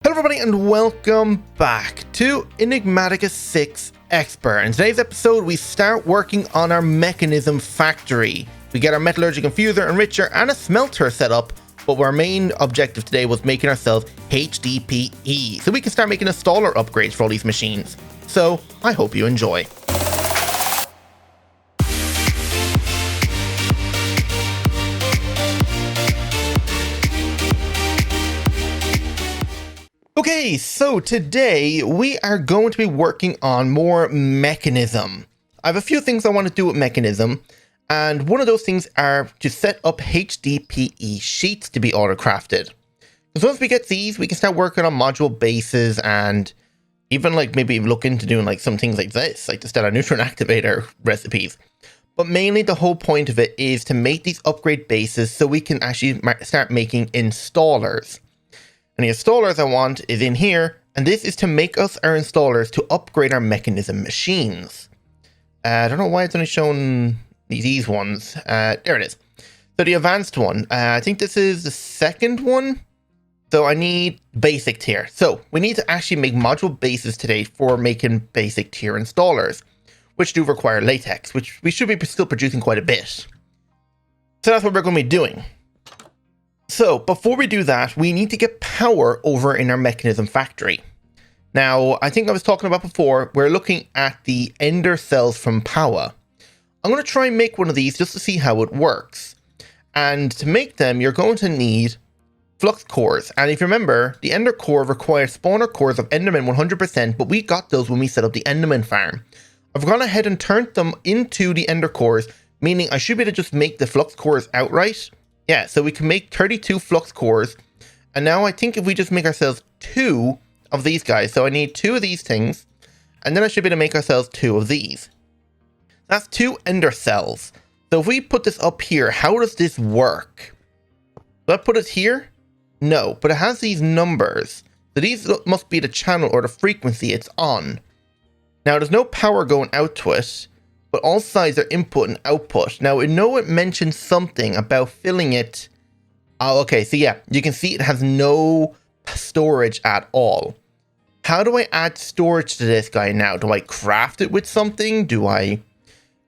Hello everybody and welcome back to Enigmatica 6 Expert. In today's episode we start working on our mechanism factory. We get our metallurgic infuser, enricher and a smelter set up, but our main objective today was making ourselves HDPE so we can start making installer upgrades for all these machines. So I hope you enjoy. Okay, so today we are going to be working on more mechanism. I have a few things I want to do with mechanism, and one of those things are to set up HDPE sheets to be auto-crafted. Because once we get these, we can start working on module bases and even like maybe look into doing like some things like this, like the stellar neutron activator recipes. But mainly the whole point of it is to make these upgrade bases so we can actually start making installers. And the installers I want is in here, and this is to make us our installers to upgrade our mechanism machines. I don't know why it's only shown these ones. There it is. So the advanced one, I think this is the second one. So I need basic tier. So we need to actually make module bases today for making basic tier installers, which do require latex, which we should be still producing quite a bit. So that's what we're going to be doing. So before we do that, we need to get power over in our mechanism factory. Now, I think I was talking about before, we're looking at the ender cells from power. I'm going to try and make one of these just to see how it works. And to make them, you're going to need flux cores. And if you remember, the ender core requires spawner cores of enderman 100%, but we got those when we set up the enderman farm. I've gone ahead and turned them into the ender cores, meaning I should be able to just make the flux cores outright. Yeah, so we can make 32 flux cores, and now I think if we just make ourselves 2 of these guys, so I need 2 of these things, and then I should be able to make ourselves 2 of these. That's 2 ender cells. So if we put this up here, how does this work? Do I put it here? No, but it has these numbers. So these must be the channel or the frequency it's on. Now there's no power going out to it, but all sides are input and output. Now, I know it mentions something about filling it. Oh, okay. So yeah, you can see it has no storage at all. How do I add storage to this guy now? Do I craft it with something? Do I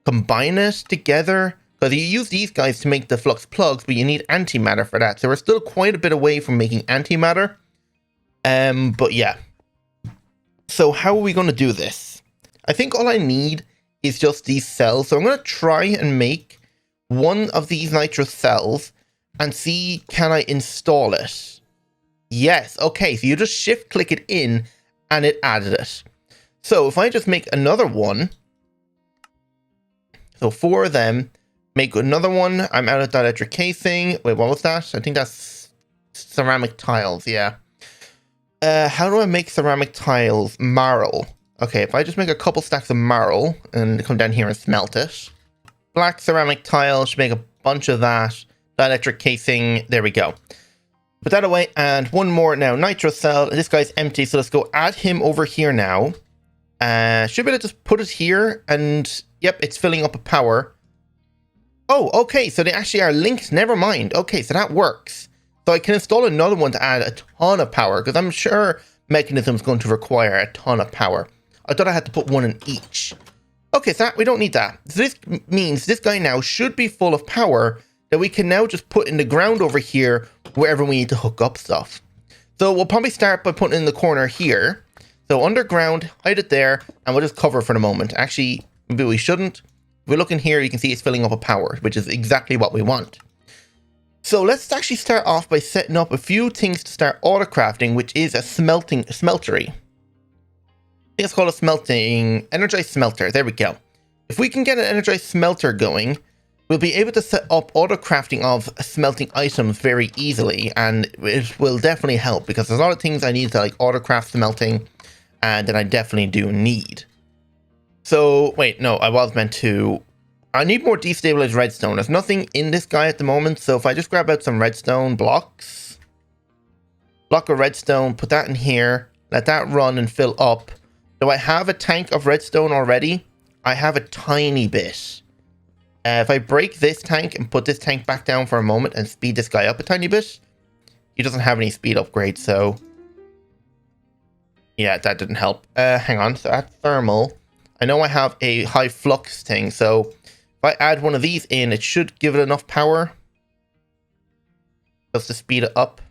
combine it together? Because you use these guys to make the flux plugs, but you need antimatter for that. So we're still quite a bit away from making antimatter. But yeah. So how are we going to do this? I think all I need is just these cells. So I'm going to try and make one of these nitrous cells and see, can I install it? Yes. Okay. So you just shift click it in and it added it. So if I just make another one, so 4 of them, make another one. I'm out of dielectric casing. Wait, what was that? I think that's ceramic tiles. Yeah. How do I make ceramic tiles? Marl. Okay, if I just make a couple stacks of marl and come down here and smelt it. Black ceramic tile, should make a bunch of that. Dielectric casing, there we go. Put that away, and one more now. Nitro cell, this guy's empty, so let's go add him over here now. Should be able to just put it here, and yep, it's filling up a power. Oh, okay, so they actually are linked, never mind. Okay, so that works. So I can install another one to add a ton of power, because I'm sure Mechanism is going to require a ton of power. I thought I had to put one in each. Okay, so we don't need that. So this means this guy now should be full of power that we can now just put in the ground over here wherever we need to hook up stuff. So we'll probably start by putting it in the corner here. So underground, hide it there, and we'll just cover for the moment. Actually, maybe we shouldn't. If we look in here, you can see it's filling up a power, which is exactly what we want. So let's actually start off by setting up a few things to start auto-crafting, which is a smeltery. I think it's called a smelting, energized smelter. There we go. If we can get an energized smelter going, we'll be able to set up auto crafting of smelting items very easily, and it will definitely help because there's a lot of things I need to like auto craft smelting, and that I definitely do need. So wait, no, I was meant to. I need more destabilized redstone. There's nothing in this guy at the moment, so if I just grab out some redstone blocks, block of redstone, put that in here, let that run and fill up. Do I have a tank of redstone already? I have a tiny bit. If I break this tank and put this tank back down for a moment and speed this guy up a tiny bit, he doesn't have any speed upgrades, so Yeah, that didn't help. Hang on. So at thermal, I know I have a high flux thing. So if I add one of these in, it should give it enough power just to speed it up.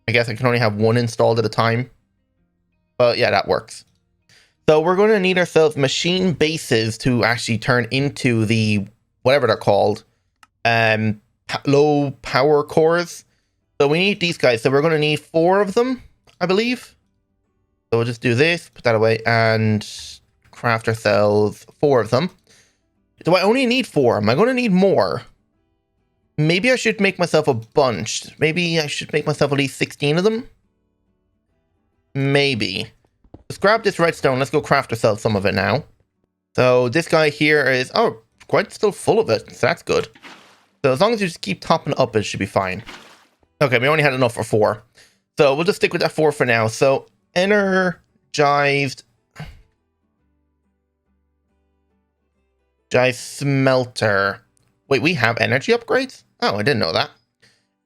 I guess I can only have one installed at a time. But yeah, that works. So we're going to need ourselves machine bases to actually turn into the, whatever they're called, low power cores. So we need these guys. So we're going to need 4 of them, I believe. So we'll just do this, put that away, and craft ourselves 4 of them. Do I only need 4? Am I going to need more? Maybe I should make myself a bunch. Maybe I should make myself at least 16 of them. Maybe. Let's grab this redstone. Let's go craft ourselves some of it now. So this guy here is, oh, quite still full of it. So that's good. So as long as you just keep topping up, it should be fine. Okay, we only had enough for 4. So we'll just stick with that 4 for now. So energized smelter. Wait, we have energy upgrades? Oh, I didn't know that.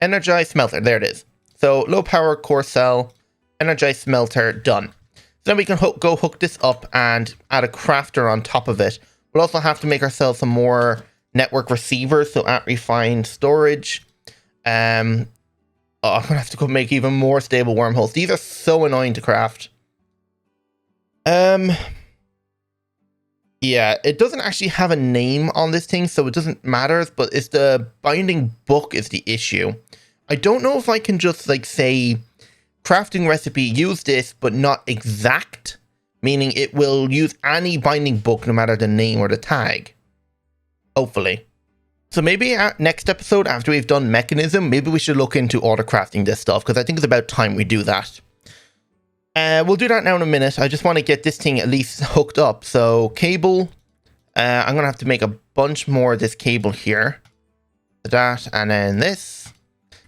Energized smelter. There it is. So low power core cell, energized smelter, done. So then we can go hook this up and add a crafter on top of it. We'll also have to make ourselves some more network receivers. So at refined storage. I'm going to have to go make even more stable wormholes. These are so annoying to craft. Yeah, it doesn't actually have a name on this thing, so it doesn't matter, but it's the binding book is the issue. I don't know if I can just, like, say, crafting recipe, use this, but not exact, meaning it will use any binding book, no matter the name or the tag. Hopefully. So maybe next episode, after we've done Mechanism, maybe we should look into auto-crafting this stuff, because I think it's about time we do that. We'll do that now in a minute. I just want to get this thing at least hooked up. So cable, I'm going to have to make a bunch more of this cable here. That, and then this.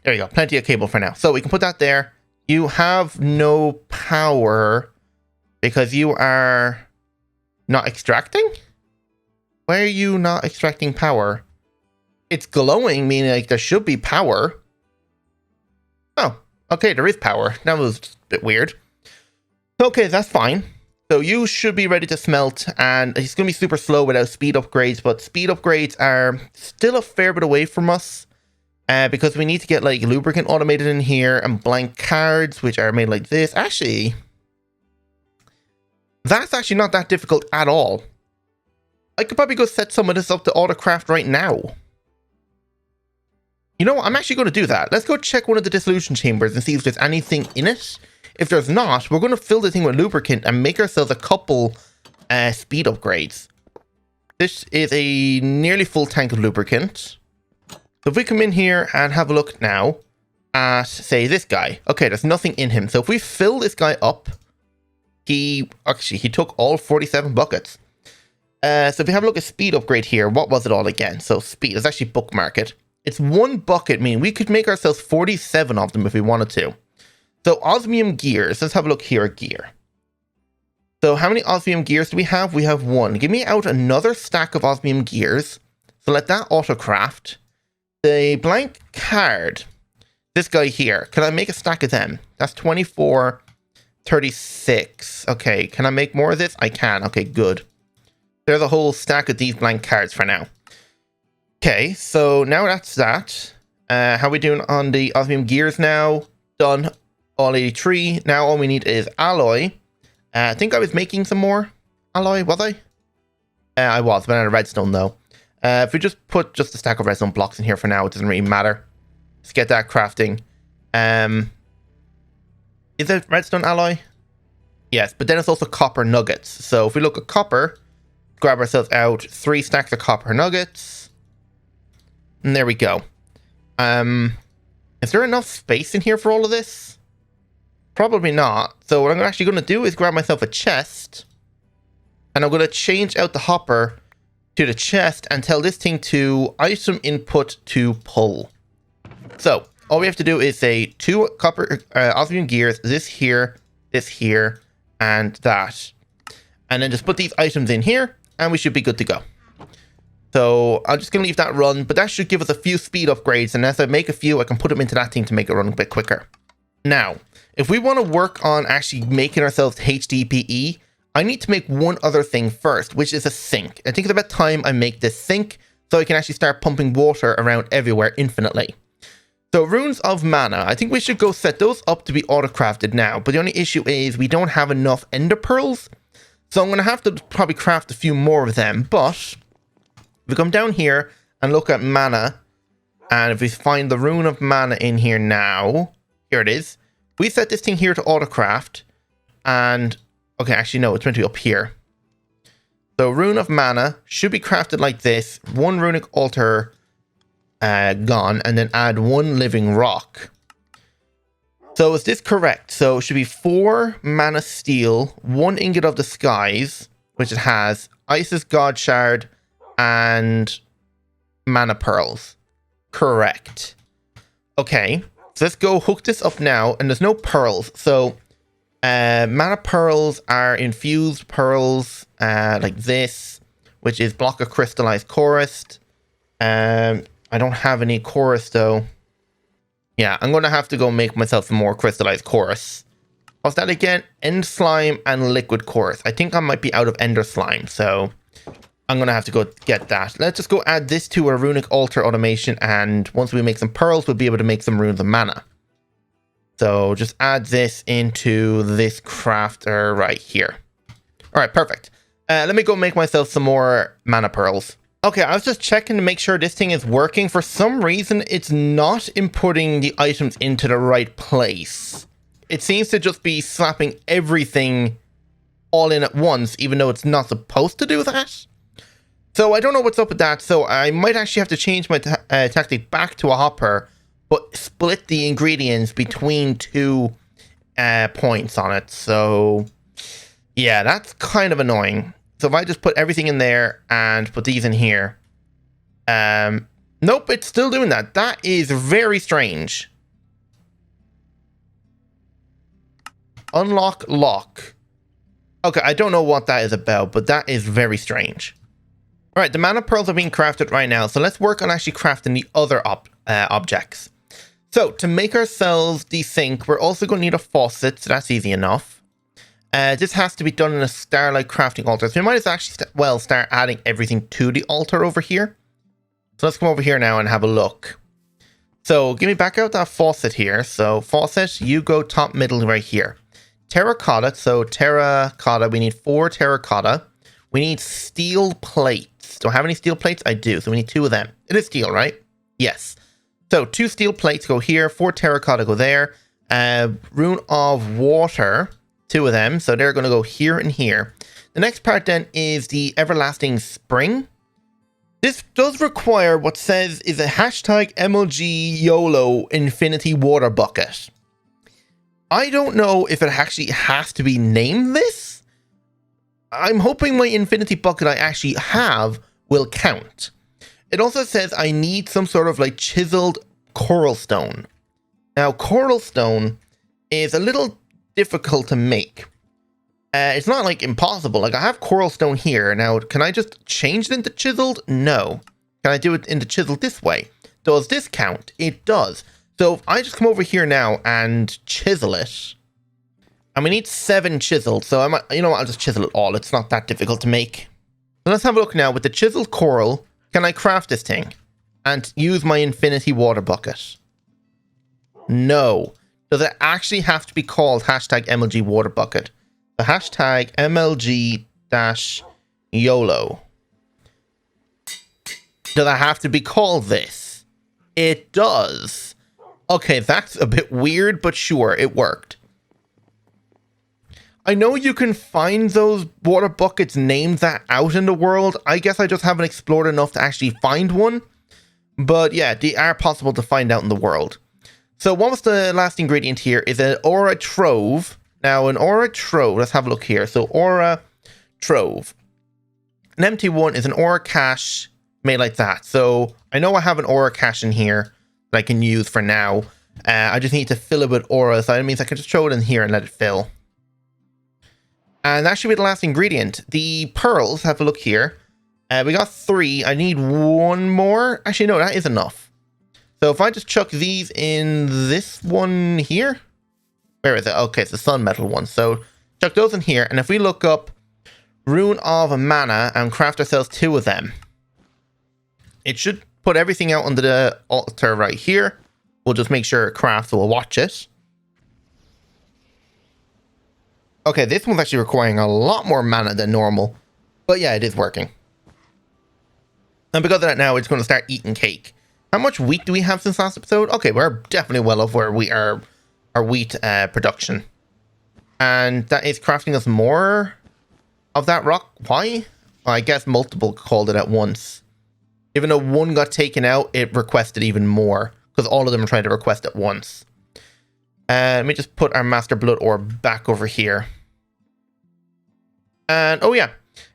There you go, plenty of cable for now. So we can put that there. You have no power because you are not extracting? Why are you not extracting power? It's glowing, meaning like there should be power. Oh, okay, there is power. That was a bit weird. Okay, that's fine. So you should be ready to smelt, and it's going to be super slow without speed upgrades, but speed upgrades are still a fair bit away from us because we need to get like lubricant automated in here and blank cards, which are made like this. Actually, that's actually not that difficult at all. I could probably go set some of this up to autocraft right now. You know what? I'm actually going to do that. Let's go check one of the dissolution chambers and see if there's anything in it. If there's not, we're going to fill the thing with lubricant and make ourselves a couple speed upgrades. This is a nearly full tank of lubricant. So if we come in here and have a look now at, say, this guy. Okay, there's nothing in him. So if we fill this guy up, he took all 47 buckets. So if we have a look at speed upgrade here, what was it all again? So speed, let's actually bookmark it. It's 1 bucket, meaning we could make ourselves 47 of them if we wanted to. So osmium gears, let's have a look here at gear. So how many osmium gears do we have? We have 1. Give me out another stack of osmium gears. So let that autocraft. The blank card, this guy here, can I make a stack of them? That's 24, 36. Okay, can I make more of this? I can. Okay, good. There's a whole stack of these blank cards for now. Okay, so now that's that. How are we doing on the osmium gears now? Done. All 83. Now all we need is alloy. I think I was making some more alloy, was I? I was, but I had a redstone though. If we just put just a stack of redstone blocks in here for now, it doesn't really matter. Let's get that crafting. Is it redstone alloy? Yes, but then it's also copper nuggets. So if we look at copper, grab ourselves out 3 stacks of copper nuggets. And there we go. Is there enough space in here for all of this? Probably not. So what I'm actually going to do is grab myself a chest. And I'm going to change out the hopper to the chest and tell this thing to item input to pull. So all we have to do is say 2 copper osmium gears, this here, and that. And then just put these items in here and we should be good to go. So I'm just going to leave that run, but that should give us a few speed upgrades. And as I make a few, I can put them into that thing to make it run a bit quicker. Now, If we want to work on actually making ourselves HDPE, I need to make one other thing first, which is a sink. I think it's about time I make this sink so I can actually start pumping water around everywhere infinitely. So runes of mana, I think we should go set those up to be auto-crafted now, but the only issue is we don't have enough ender pearls, so I'm going to have to probably craft a few more of them. But if we come down here and look at mana, and if we find the rune of mana in here now, here it is, we set this thing here to auto-craft, and okay, actually no, it's meant to be up here. So rune of mana should be crafted like this, one runic altar gone, and then add one living rock. So is this correct? So it should be 4 mana steel, 1 ingot of the skies, which it has, Isis god shard, and mana pearls. Correct. Okay, so let's go hook this up now, and there's no pearls. So mana pearls are infused pearls like this, which is block of crystallized chorus. I don't have any chorus though. Yeah, I'm going to have to go make myself some more crystallized chorus. What's that again? End slime and liquid chorus. I think I might be out of ender slime, so I'm going to have to go get that. Let's just go add this to a runic altar automation, and once we make some pearls, we'll be able to make some runes of mana. So just add this into this crafter right here. All right, perfect. Let me go make myself some more mana pearls. Okay, I was just checking to make sure this thing is working. For some reason, it's not inputting the items into the right place. It seems to just be slapping everything all in at once, even though it's not supposed to do that. So I don't know what's up with that. So I might actually have to change my tactic back to a hopper, but split the ingredients between 2 points on it. So yeah, that's kind of annoying. So if I just put everything in there and put these in here. Nope, it's still doing that. That is very strange. Unlock lock. Okay, I don't know what that is about, but that is very strange. All right, the mana pearls are being crafted right now. So let's work on actually crafting the other objects. So to make ourselves the sink, we're also going to need a faucet. So that's easy enough. This has to be done in a starlight crafting altar. So we might as well actually start adding everything to the altar over here. So let's come over here now and have a look. So give me back out that faucet here. So faucet, you go top middle right here. Terracotta. So terracotta, we need 4 terracotta. We need steel plates. Do I have any steel plates? I do. So we need 2 of them. It is steel, right? Yes. So 2 steel plates go here. 4 terracotta go there. Rune of water. 2 of them, so they're going to go here and here. The next part then is the everlasting spring. This does require what says is a hashtag MLG YOLO infinity water bucket. I don't know if it actually has to be named this. I'm hoping my infinity bucket I actually have will count. It also says I need some sort of like chiseled coral stone. Now coral stone is a little difficult to make. It's not like impossible. Like I have coral stone here. Now, can I just change it into chiseled? No. Can I do it into chiseled this way? Does this count? It does. So if I just come over here now and chisel it, and we need 7 chiseled. So I might, you know what? I'll just chisel it all. It's not that difficult to make. So let's have a look now. With the chiseled coral, can I craft this thing and use my infinity water bucket? No. Does it actually have to be called hashtag MLG water bucket? The hashtag MLG-YOLO. Does it have to be called this? It does. Okay, that's a bit weird, but sure, it worked. I know you can find those water buckets named that out in the world. I guess I just haven't explored enough to actually find one. But yeah, they are possible to find out in the world. So what was the last ingredient here is an aura trove. Now an aura trove, let's have a look here. So aura trove. An empty one is an aura cache made like that. So I know I have an aura cache in here that I can use for now. I just need to fill it with aura. So that means I can just throw it in here and let it fill. And that should be the last ingredient. The pearls, have a look here. We got 3. I need 1 more. Actually, no, that is enough. So if I just chuck these in this one here, Where is it? Okay, it's the sun metal one. So chuck those in here. And if we look up Rune of Mana and craft ourselves 2 of them, it should put everything out under the altar right here. We'll just make sure it crafts, so we'll watch it. Okay, this one's actually requiring a lot more mana than normal. But yeah, it is working. And because of that now, it's going to start eating cake. How much wheat do we have since last episode? Okay, we're definitely well over our wheat production. And that is crafting us more of that rock. Why? Well, I guess multiple called it at once. Even though one got taken out, it requested even more. Because all of them are trying to request at once. Let me just put our Master Blood Orb back over here. And, oh yeah.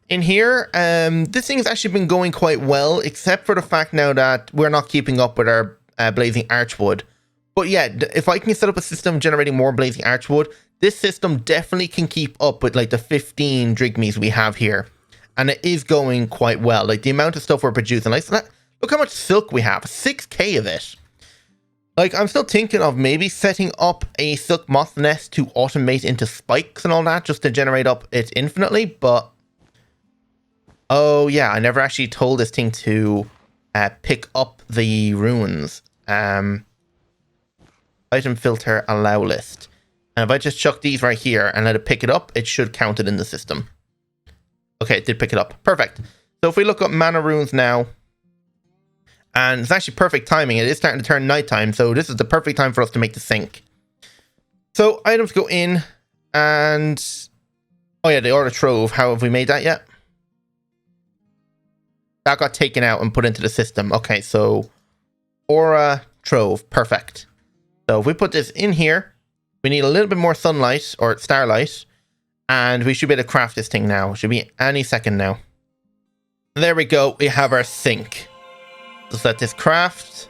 In here, this thing has actually been going quite well, except for the fact now that we're not keeping up with our Blazing Archwood. But yeah, if I can set up a system generating more Blazing Archwood, this system definitely can keep up with like the 15 Drigmies we have here. And it is going quite well. Like the amount of stuff we're producing. Like, look how much silk we have. 6k of it. Like, I'm still thinking of maybe setting up a silk moth nest to automate into spikes and all that, just to generate up it infinitely, but... Oh, yeah, I never actually told this thing to pick up the runes. Item filter, allow list. And if I just chuck these right here and let it pick it up, it should count it in the system. Okay, it did pick it up. Perfect. So if we look up mana runes now, and it's actually perfect timing. It is starting to turn nighttime, so this is the perfect time for us to make the sink. So items go in, and... Oh yeah, the Aura Trove. How have we made that yet? That got taken out and put into the system. Okay, so Aura Trove. Perfect. So if we put this in here, we need a little bit more sunlight, or starlight, and we should be able to craft this thing now. It should be any second now. There we go. We have our sink. Just let this craft.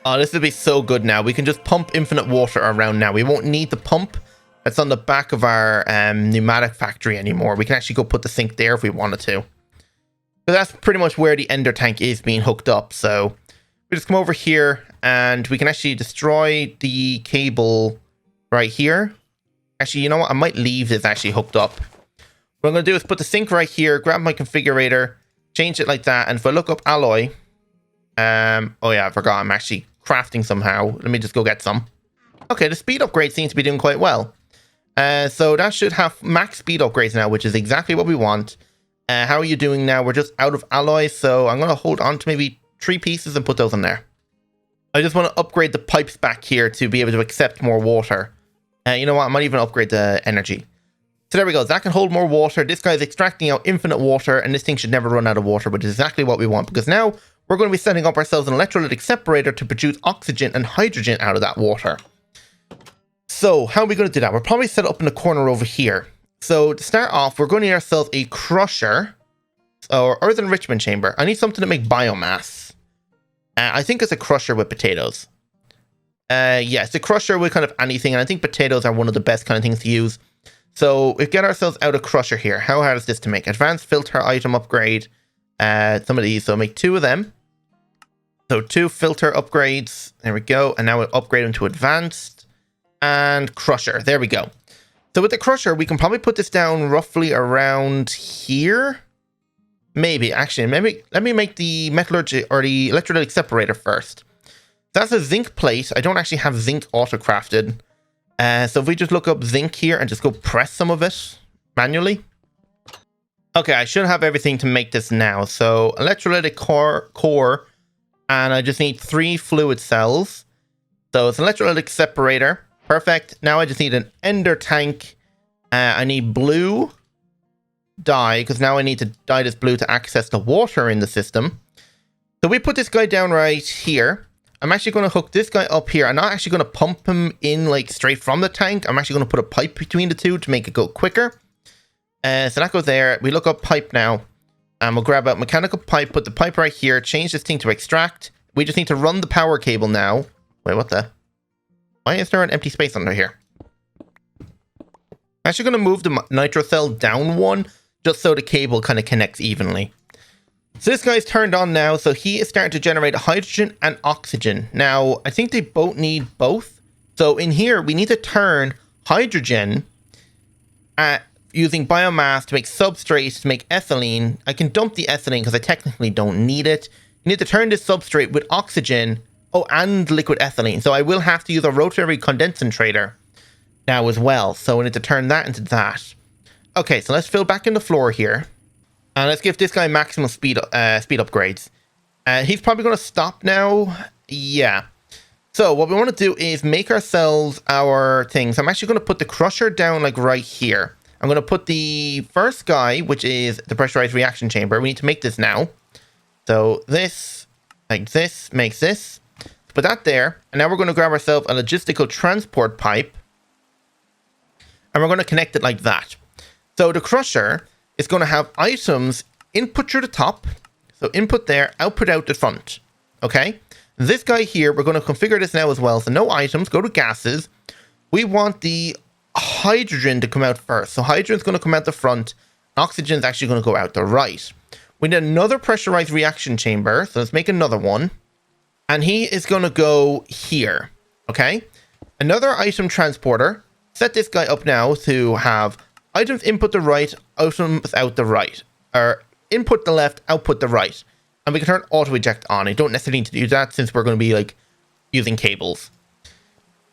Oh, this would be so good now. We can just pump infinite water around now. We won't need the pump that's on the back of our pneumatic factory anymore. We can actually go put the sink there if we wanted to. But that's pretty much where the ender tank is being hooked up. So we just come over here and we can actually destroy the cable right here. Actually, you know what? I might leave this actually hooked up. What I'm going to do is put the sink right here, grab my configurator, change it like that. And if I look up alloy, oh yeah, I forgot. I'm actually crafting somehow. Let me just go get some. Okay, the speed upgrade seems to be doing quite well. So that should have max speed upgrades now, which is exactly what we want. How are you doing now? We're just out of alloy, so I'm going to hold on to maybe 3 pieces and put those in there. I just want to upgrade the pipes back here to be able to accept more water. You know what? I might even upgrade the energy. So there we go. That can hold more water. This guy's extracting out infinite water, and this thing should never run out of water, which is exactly what we want, because now we're going to be setting up ourselves an electrolytic separator to produce oxygen and hydrogen out of that water. So how are we going to do that? We're probably set up in the corner over here. So to start off, we're going to need ourselves a crusher or earth enrichment chamber. I need something to make biomass. I think it's a crusher with potatoes. Yes, a crusher with kind of anything. And I think potatoes are one of the best kind of things to use. So we get ourselves out a crusher here. How hard is this to make? Advanced filter item upgrade. Some of these. So make 2 of them. So 2 filter upgrades. There we go. And now we'll upgrade them to advanced and crusher. There we go. So with the crusher, we can probably put this down roughly around here. Maybe, actually, maybe let me make the metallurgy or the electrolytic separator first. That's a zinc plate. I don't actually have zinc auto-crafted. So if we just look up zinc here and just go press some of it manually. Okay, I should have everything to make this now. So electrolytic core, and I just need 3 fluid cells. So it's an electrolytic separator. Perfect. Now I just need an ender tank. I need blue dye, because now I need to dye this blue to access the water in the system. So we put this guy down right here. I'm actually going to hook this guy up here. I'm not actually going to pump him in like straight from the tank. I'm actually going to put a pipe between the two to make it go quicker. So that goes there. We look up pipe now. And we'll grab a mechanical pipe, put the pipe right here, change this thing to extract. We just need to run the power cable now. Wait, what the? Why is there an empty space under here? I'm actually going to move the nitro cell down 1, just so the cable kind of connects evenly. So this guy's turned on now, so he is starting to generate hydrogen and oxygen. Now, I think they both need both. So in here, we need to turn hydrogen using biomass to make substrate, to make ethylene. I can dump the ethylene because I technically don't need it. You need to turn this substrate with oxygen, and liquid ethylene. So I will have to use a rotary condensator now as well. So we need to turn that into that. Okay, so let's fill back in the floor here. And let's give this guy maximum speed upgrades. He's probably going to stop now. Yeah. So what we want to do is make ourselves our things. I'm actually going to put the crusher down like right here. I'm going to put the first guy, which is the pressurized reaction chamber. We need to make this now. So this, like this, makes this. Put that there. And now we're going to grab ourselves a logistical transport pipe. And we're going to connect it like that. So the crusher is going to have items input through the top. So input there, output out the front. Okay. This guy here, we're going to configure this now as well. So no items, go to gases. We want the hydrogen to come out first. So hydrogen's going to come out the front. Oxygen's actually going to go out the right. We need another pressurized reaction chamber. So let's make another one. And he is going to go here. Okay. Another item transporter. Set this guy up now to have items input the right, items out the right. Or input the left, output the right. And we can turn auto eject on. I don't necessarily need to do that since we're going to be like using cables.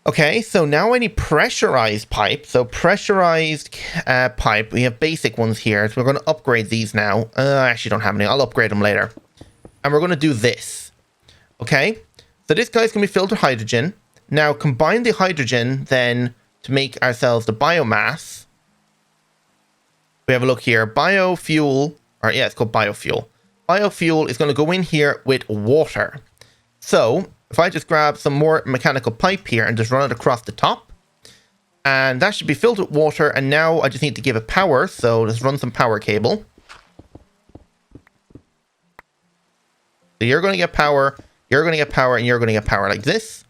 Okay, so now I need pressurized pipe. So pressurized pipe. We have basic ones here. So we're going to upgrade these now. I actually don't have any. I'll upgrade them later. And we're going to do this. Okay, so this guy's going to be filled with hydrogen. Now combine the hydrogen then to make ourselves the biomass. We have a look here. Biofuel, or yeah, it's called biofuel. Biofuel is going to go in here with water. So if I just grab some more mechanical pipe here and just run it across the top, and that should be filled with water. And now I just need to give it power. So let's run some power cable. So you're going to get power, you're going to get power, and you're going to get power like this.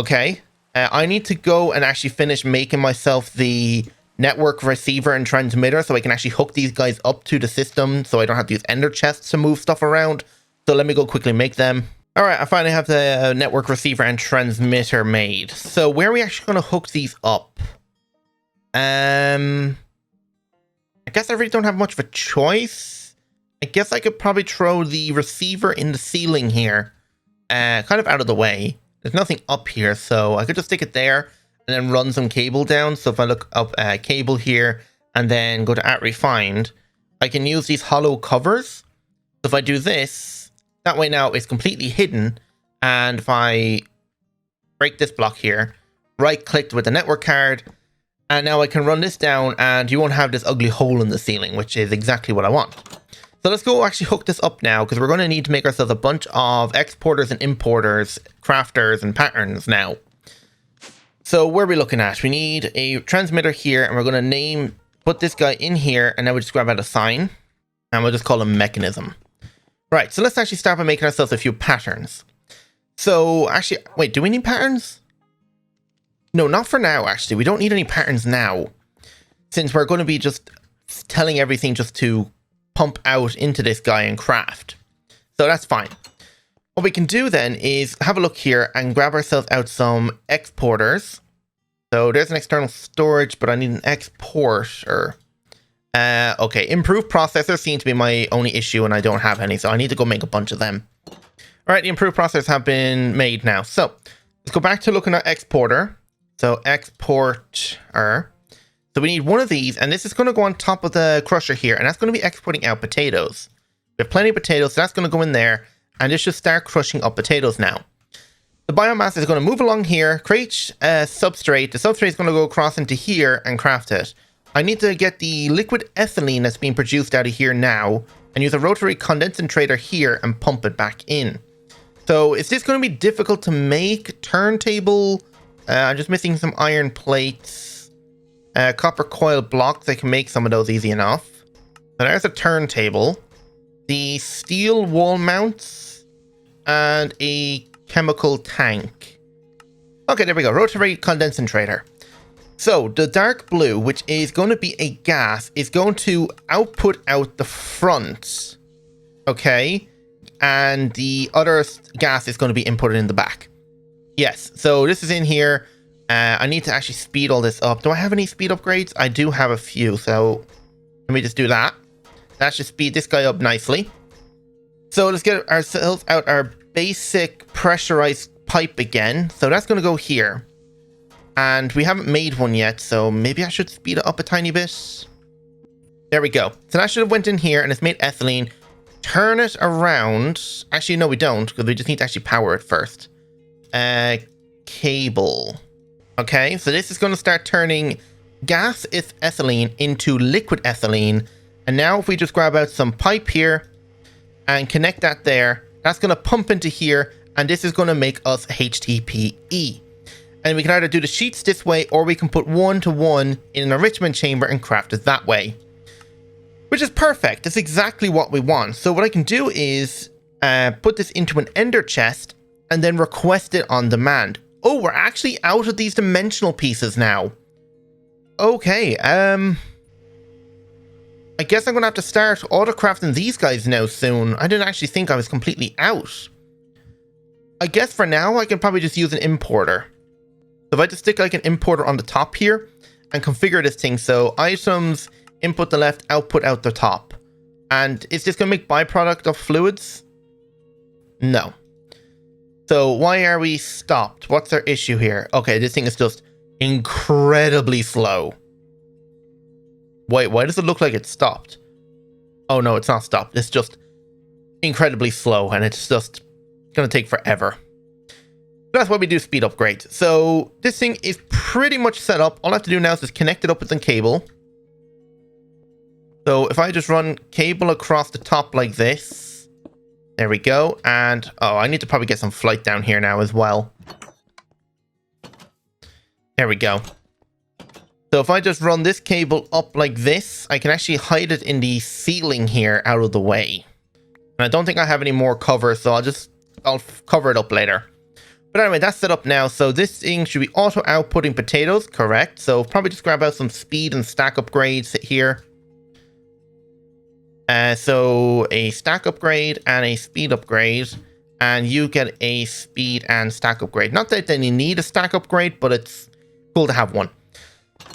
Okay. I need to go and actually finish making myself the network receiver and transmitter so I can actually hook these guys up to the system so I don't have to use ender chests to move stuff around. So let me go quickly make them. All right, I finally have the network receiver and transmitter made. So where are we actually going to hook these up? I guess I really don't have much of a choice. I guess I could probably throw the receiver in the ceiling here, kind of out of the way. There's nothing up here, so I could just stick it there and then run some cable down. So if I look up cable here and then go to @refined, I can use these hollow covers. So if I do this, that way now it's completely hidden. And if I break this block here, right click with the network card, and now I can run this down and you won't have this ugly hole in the ceiling, which is exactly what I want. So let's go actually hook this up now because we're going to need to make ourselves a bunch of exporters and importers, crafters and patterns now. So where are we looking at? We need a transmitter here, and we're going to put this guy in here, and then we'll just grab out a sign, and we'll just call him Mechanism. Right, so let's actually start by making ourselves a few patterns. So actually, wait, do we need patterns? No, not for now, actually. We don't need any patterns now, since we're going to be just telling everything just to pump out into this guy and craft. So that's fine. What we can do then is have a look here and grab ourselves out some exporters. So there's an external storage, but I need an exporter. Okay, improved processors seem to be my only issue and I don't have any, so I need to go make a bunch of them. All right, the improved processors have been made now. So let's go back to looking at exporter. So exporter. So we need one of these, and this is going to go on top of the crusher here, and that's going to be exporting out potatoes. We have plenty of potatoes, so that's going to go in there. And this should start crushing up potatoes now. The biomass is going to move along here, create a substrate. The substrate is going to go across into here and craft it. I need to get the liquid ethylene that's being produced out of here now and use a rotary condensator here and pump it back in. So is this going to be difficult to make? Turntable. I'm just missing some iron plates. Copper coil blocks. I can make some of those easy enough. So there's a turntable. The steel wall mounts. And a chemical tank. Okay, there we go. Rotary condensator. So the dark blue, which is going to be a gas, is going to output out the front. Okay. And the other gas is going to be inputted in the back. Yes. So this is in here. I need to actually speed all this up. Do I have any speed upgrades? I do have a few, so let me just do that. That should speed this guy up nicely. So let's get ourselves out our basic pressurized pipe again. So that's going to go here. And we haven't made one yet, so maybe I should speed it up a tiny bit. There we go. So that should have went in here and it's made ethylene. Turn it around. Actually, no, we don't, because we just need to actually power it first. Cable. Okay, so this is going to start turning gas ethylene into liquid ethylene. And now if we just grab out some pipe here and connect that there, that's going to pump into here, and this is going to make us HDPE. And we can either do the sheets this way, or we can put 1-to-1 in an enrichment chamber and craft it that way. Which is perfect. That's exactly what we want. So what I can do is put this into an ender chest and then request it on demand. Oh, we're actually out of these dimensional pieces now. Okay, I guess I'm going to have to start auto-crafting these guys now soon. I didn't actually think I was completely out. I guess for now, I can probably just use an importer. So if I just stick like an importer on the top here and configure this thing, so items, input the left, output out the top. And is this going to make byproduct of fluids? No. So why are we stopped? What's our issue here? Okay, this thing is just incredibly slow. Wait, why does it look like it's stopped? Oh no, it's not stopped. It's just incredibly slow, and it's just going to take forever. That's why we do speed upgrades. So this thing is pretty much set up. All I have to do now is just connect it up with the cable. So if I just run cable across the top like this, there we go. And oh, I need to probably get some flight down here now as well. There we go. So if I just run this cable up like this, I can actually hide it in the ceiling here out of the way. And I don't think I have any more cover, so I'll cover it up later. But anyway, that's set up now. So this thing should be auto outputting potatoes, correct? So probably just grab out some speed and stack upgrades here. So a stack upgrade and a speed upgrade, and you get a speed and stack upgrade. Not that you need a stack upgrade, but it's cool to have one.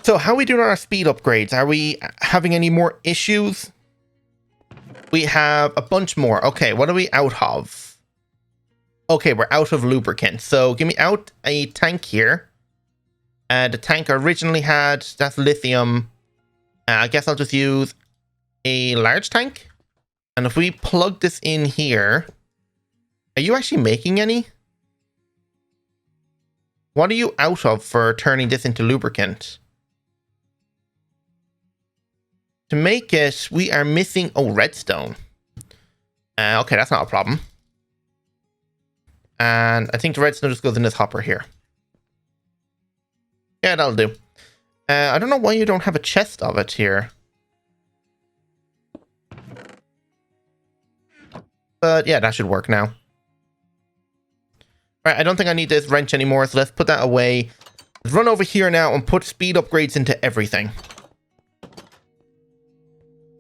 So how are we doing on our speed upgrades? Are we having any more issues? We have a bunch more. Okay, what are we out of? Okay, we're out of lubricant. So give me out a tank here. The tank I originally had, that's lithium. I guess I'll just use a large tank. And if we plug this in here, are you actually making any? What are you out of for turning this into lubricant? To make it, we are missing, redstone. Okay, that's not a problem. And I think the redstone just goes in this hopper here. Yeah, that'll do. I don't know why you don't have a chest of it here. But yeah, that should work now. Alright, I don't think I need this wrench anymore, so let's put that away. Let's run over here now and put speed upgrades into everything.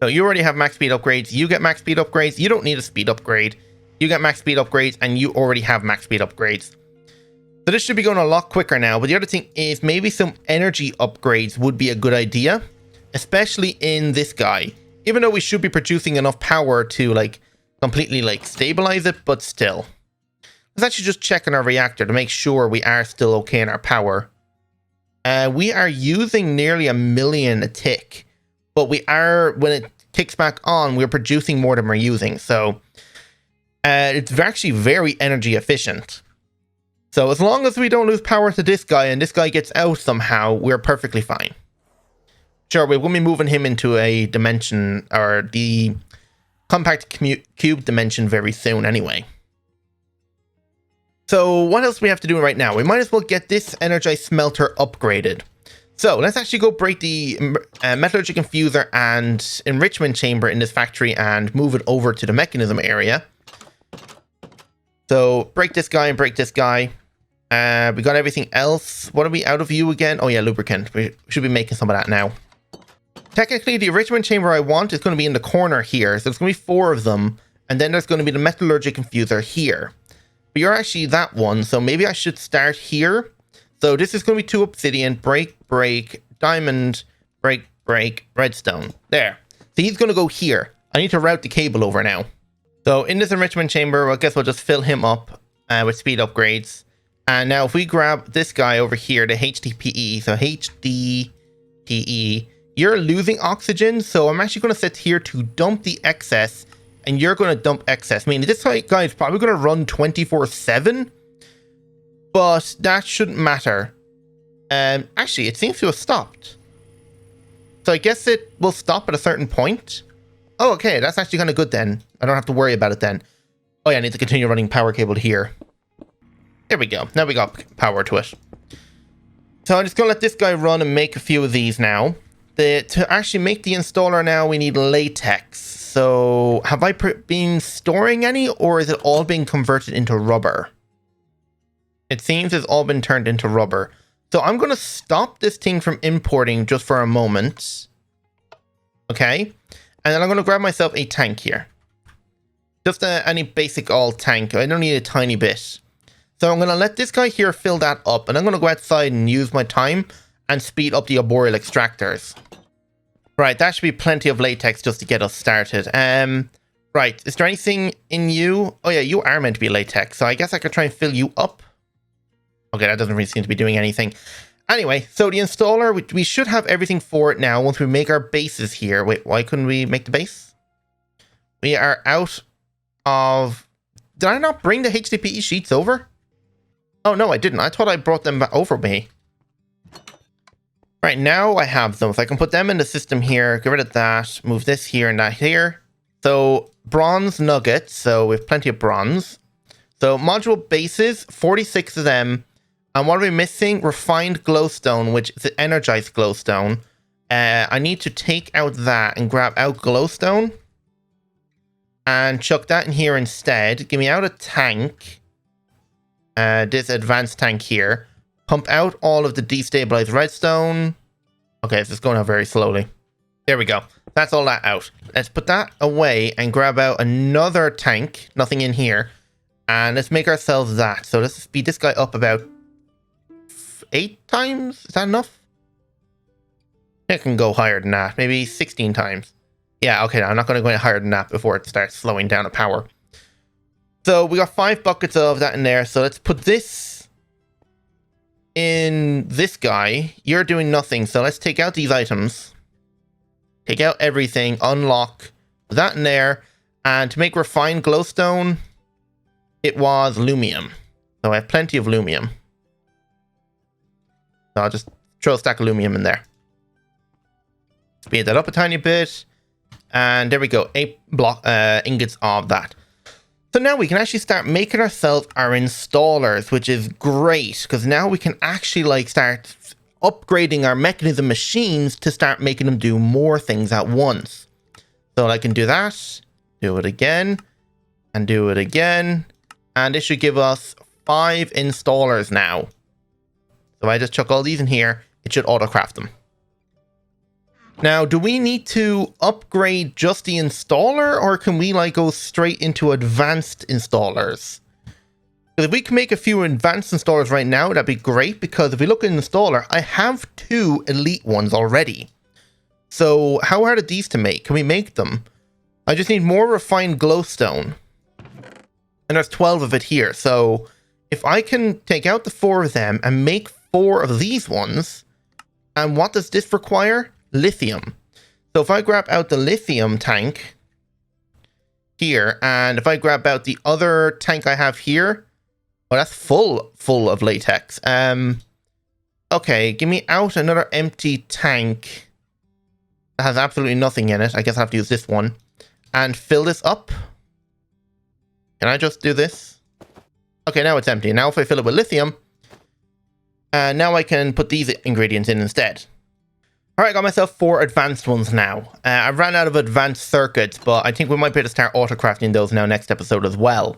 So you already have max speed upgrades. You get max speed upgrades. You don't need a speed upgrade. You get max speed upgrades, and you already have max speed upgrades. So this should be going a lot quicker now. But the other thing is maybe some energy upgrades would be a good idea, especially in this guy. Even though we should be producing enough power to completely stabilize it, but still. Let's actually just check on our reactor to make sure we are still okay in our power. We are using nearly 1 million a tick, but we are, when it kicks back on, we're producing more than we're using. So it's actually very energy efficient. So as long as we don't lose power to this guy and this guy gets out somehow, we're perfectly fine. Sure, we will be moving him into a dimension, or the compact cube dimension, very soon anyway. So what else do we have to do right now? We might as well get this energized smelter upgraded. So let's actually go break the metallurgic infuser and enrichment chamber in this factory and move it over to the mechanism area. So break this guy and break this guy. We got everything else. What are we out of you again? Oh yeah, lubricant. We should be making some of that now. Technically, the enrichment chamber I want is going to be in the corner here. So there's going to be 4 of them. And then there's going to be the metallurgic infuser here. But you're actually that one. So maybe I should start here. So this is going to be 2 obsidian, break, diamond, break, redstone. There. So he's going to go here. I need to route the cable over now. So in this enrichment chamber, well, I guess we'll just fill him up with speed upgrades. And now if we grab this guy over here, the HDPE, so HDPE, you're losing oxygen. So I'm actually going to set here to dump the excess, and you're going to dump excess. I mean, this guy is probably going to run 24/7, but that shouldn't matter. Actually, it seems to have stopped. So I guess it will stop at a certain point. Oh, okay, that's actually kind of good then. I don't have to worry about it then. Oh yeah, I need to continue running power cable here. There we go. Now we got power to it. So I'm just going to let this guy run and make a few of these now. To actually make the installer now, we need latex. So have I been storing any, or is it all being converted into rubber? It seems it's all been turned into rubber. So I'm going to stop this thing from importing just for a moment. Okay. And then I'm going to grab myself a tank here. Just any basic all tank. I don't need a tiny bit. So I'm going to let this guy here fill that up. And I'm going to go outside and use my time and speed up the arboreal extractors. Right, that should be plenty of latex just to get us started. Right, is there anything in you? Oh yeah, you are meant to be latex. So I guess I could try and fill you up. Okay, that doesn't really seem to be doing anything. Anyway, so the installer, we should have everything for it now once we make our bases here. Wait, why couldn't we make the base? We are out of... Did I not bring the HDPE sheets over? Oh, no, I didn't. I thought I brought them back over me. Right, now I have them. So I can put them in the system here, get rid of that, move this here and that here. So, bronze nuggets. So, we have plenty of bronze. So, module bases, 46 of them. And what are we missing? Refined glowstone, which is an energized glowstone. I need to take out that and grab out glowstone. And chuck that in here instead. Give me out a tank. This advanced tank here. Pump out all of the destabilized redstone. Okay, this is going out very slowly. There we go. That's all that out. Let's put that away and grab out another tank. Nothing in here. And let's make ourselves that. So let's speed this guy up about 8 times? Is that enough? It can go higher than that. Maybe 16 times. Yeah, okay, I'm not going to go any higher than that before it starts slowing down the power. So we got 5 buckets of that in there. So let's put this in this guy. You're doing nothing. So let's take out these items. Take out everything. Unlock. Put that in there. And to make refined glowstone, it was lumium. So I have plenty of lumium. So I'll just throw a stack of lumium in there. Speed that up a tiny bit. And there we go. 8 ingots of that. So now we can actually start making ourselves our installers, which is great. Because now we can actually like start upgrading our mechanism machines to start making them do more things at once. So I can do that. Do it again. And do it again. And this should give us 5 installers now. So I just chuck all these in here, it should auto-craft them. Now, do we need to upgrade just the installer, or can we like go straight into advanced installers? Because if we can make a few advanced installers right now, that'd be great, because if we look at installer, I have 2 elite ones already. So how hard are these to make? Can we make them? I just need more refined glowstone. And there's 12 of it here. So if I can take out the 4 of them and make 4 of these ones, and what does this require? Lithium. So if I grab out the lithium tank here, and if I grab out the other tank I have here, oh, that's full of latex. Okay, give me out another empty tank that has absolutely nothing in it. I guess I have to use this one and fill this up. Can I just do this? Okay, now it's empty. Now if I fill it with lithium, now I can put these ingredients in instead. Alright, I got myself 4 advanced ones now. I ran out of advanced circuits, but I think we might be able to start auto-crafting those now next episode as well.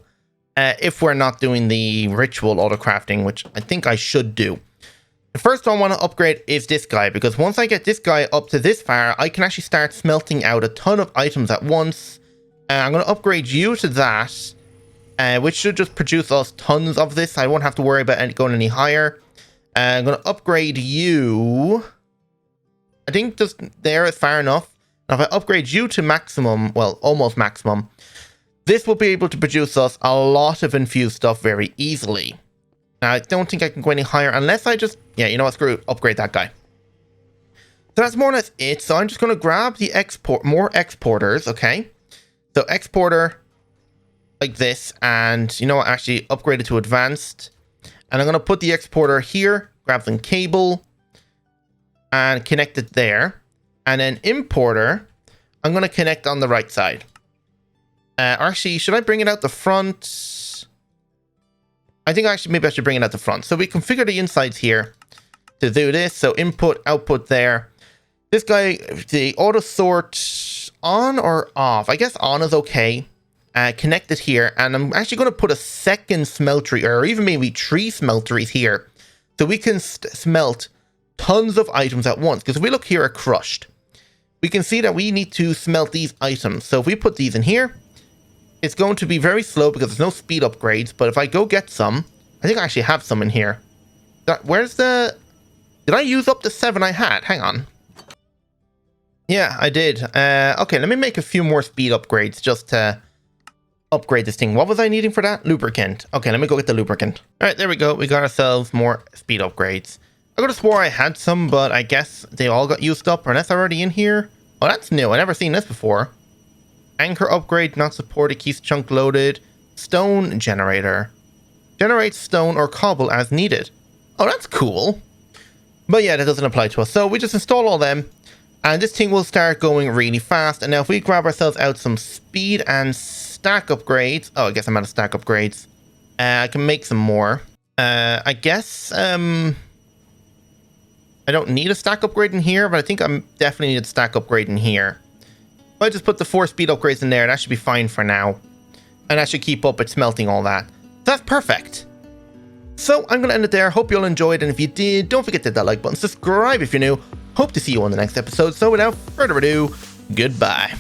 If we're not doing the ritual auto-crafting, which I think I should do. The first one I want to upgrade is this guy, because once I get this guy up to this far, I can actually start smelting out a ton of items at once. I'm going to upgrade you to that, which should just produce us tons of this. I won't have to worry about going any higher. I'm going to upgrade you. I think just there is far enough. Now, if I upgrade you to maximum, well, almost maximum, this will be able to produce us a lot of infused stuff very easily. Now, I don't think I can go any higher unless I just, yeah, you know what, screw it, upgrade that guy. So that's more or less it. So I'm just going to grab the more exporters, okay? So exporter like this, and you know what, actually upgrade it to advanced. And I'm going to put the exporter here, grab some cable, and connect it there. And then importer, I'm going to connect on the right side. Actually, should I bring it out the front? I think actually maybe I should bring it out the front. So we configure the insides here to do this. So input, output there. This guy, the auto sort on or off? I guess on is okay. Connect it here. And I'm actually going to put a second smeltery, or even maybe 3 smelteries here. So we can smelt tons of items at once. Because if we look here at crushed, we can see that we need to smelt these items. So if we put these in here, it's going to be very slow because there's no speed upgrades. But if I go get some, I think I actually have some in here. Where's the... Did I use up the 7 I had? Hang on. Yeah, I did. Okay, let me make a few more speed upgrades just to upgrade this thing. What was I needing for that? Lubricant. Okay, let me go get the lubricant. All right, there we go. We got ourselves more speed upgrades. I could have swore I had some, but I guess they all got used up. Unless they're already in here. Oh, that's new. I never seen this before. Anchor upgrade not supported. Keeps chunk loaded. Stone generator. Generates stone or cobble as needed. Oh, that's cool. But yeah, that doesn't apply to us. So we just install all them. And this thing will start going really fast. And now if we grab ourselves out some speed and stack upgrades. Oh, I guess I'm out of stack upgrades. I can make some more. I guess... I don't need a stack upgrade in here, but I think I'm definitely need a stack upgrade in here. If I just put the 4 speed upgrades in there, that should be fine for now. And that should keep up with smelting all that. That's perfect. So I'm going to end it there. Hope you all enjoyed. And if you did, don't forget to hit that like button. Subscribe if you're new. Hope to see you on the next episode. So without further ado, goodbye.